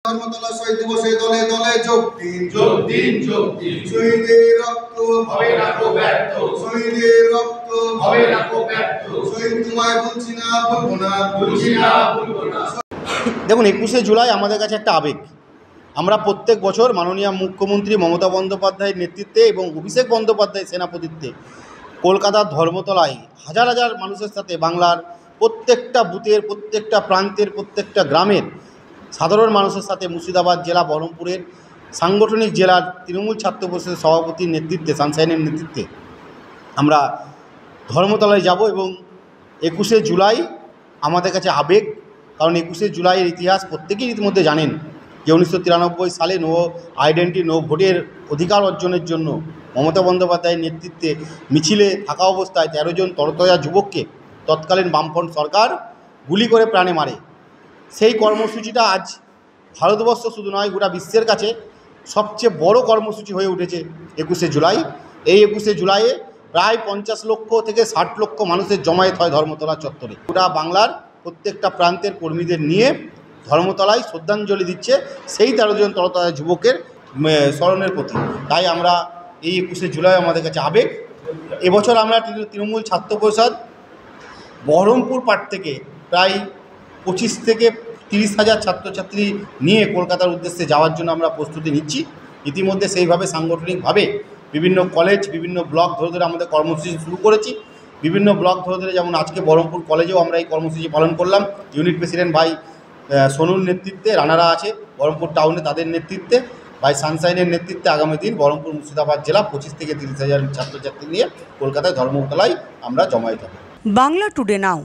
ধর্মতলা শহীদ দিবসে দলে দলে যোগ দিন, যোগ দিন, যোগ দিন। শহীদের রক্ত হবে না কো ব্যর্থ, শহীদের রক্ত হবে না কো ব্যর্থ। শহীদ তোমায় ভুলছি না, ভুলবো না, ভুলছি না, ভুলবো না। দেখুন, 21শে জুলাই আমাদের কাছে একটা আবেগ। আমরা প্রত্যেক বছর মাননীয় মুখ্যমন্ত্রী মমতা বন্দ্যোপাধ্যায়ের নেতৃত্বে এবং অভিষেক বন্দ্যোপাধ্যায়ের সেনাপতিত্বে কলকাতার ধর্মতলায় হাজার হাজার মানুষের সাথে বাংলার প্রত্যেকটা বুথের, প্রত্যেকটা প্রান্তের, প্রত্যেকটা গ্রামের সাধারণ মানুষের সাথে মুর্শিদাবাদ জেলা বহরমপুরের সাংগঠনিক জেলার তৃণমূল ছাত্র পরিষদের সভাপতির নেতৃত্বে, সানশাইনের নেতৃত্বে আমরা ধর্মতলায় যাব। এবং 21শে জুলাই আমাদের কাছে আবেগ, কারণ 21শে জুলাইয়ের ইতিহাস প্রত্যেকেই ইতিমধ্যে জানেন যে 1993 সালে নো আইডেন্টি নো ভোটের অধিকার অর্জনের জন্য মমতা বন্দ্যোপাধ্যায়ের নেতৃত্বে মিছিলে থাকা অবস্থায় 13 জন তরতাজা যুবককে তৎকালীন বামফ্রন্ট সরকার গুলি করে প্রাণে মারে। সেই কর্মসূচিটা আজ ভারতবর্ষ শুধু নয়, গোটা বিশ্বের কাছে সবচেয়ে বড় কর্মসূচি হয়ে উঠেছে 21শে জুলাই। এই 21শে জুলাইয়ে প্রায় 50 লক্ষ থেকে 60 লক্ষ মানুষের জমায়েত হয় ধর্মতলা চত্বরে। গোটা বাংলার প্রত্যেকটা প্রান্তের কর্মীদের নিয়ে ধর্মতলায় শ্রদ্ধাঞ্জলি দিচ্ছে সেই 13 জন তরতাজা যুবকের স্মরণের প্রতি। তাই আমরা এই 21শে জুলাই আমাদের কাছে আবেগ। এবছর আমরা তৃণমূল ছাত্র পরিষদ বহরমপুর পাট থেকে প্রায় 25 থেকে 30 হাজার ছাত্রছাত্রী নিয়ে কলকাতার উদ্দেশ্যে যাওয়ার জন্য আমরা প্রস্তুতি নিচ্ছি। ইতিমধ্যে সেইভাবে সাংগঠনিকভাবে বিভিন্ন কলেজ, বিভিন্ন ব্লক ধরে ধরে আমাদের কর্মসূচি শুরু করেছি। বিভিন্ন ব্লক ধরে ধরে, যেমন আজকে বহরমপুর কলেজেও আমরা এই কর্মসূচি পালন করলাম। ইউনিট প্রেসিডেন্ট ভাই সোনুর নেতৃত্বে, রানারা আছে বহরমপুর টাউনে, তাদের নেতৃত্বে, ভাই সানশাইনের নেতৃত্বে আগামী দিন বহরমপুর মুর্শিদাবাদ জেলা 25 থেকে 30 হাজার ছাত্রছাত্রী নিয়ে কলকাতায় ধর্মতলায় আমরা জমায়েত হব। বাংলা টুডে নাও।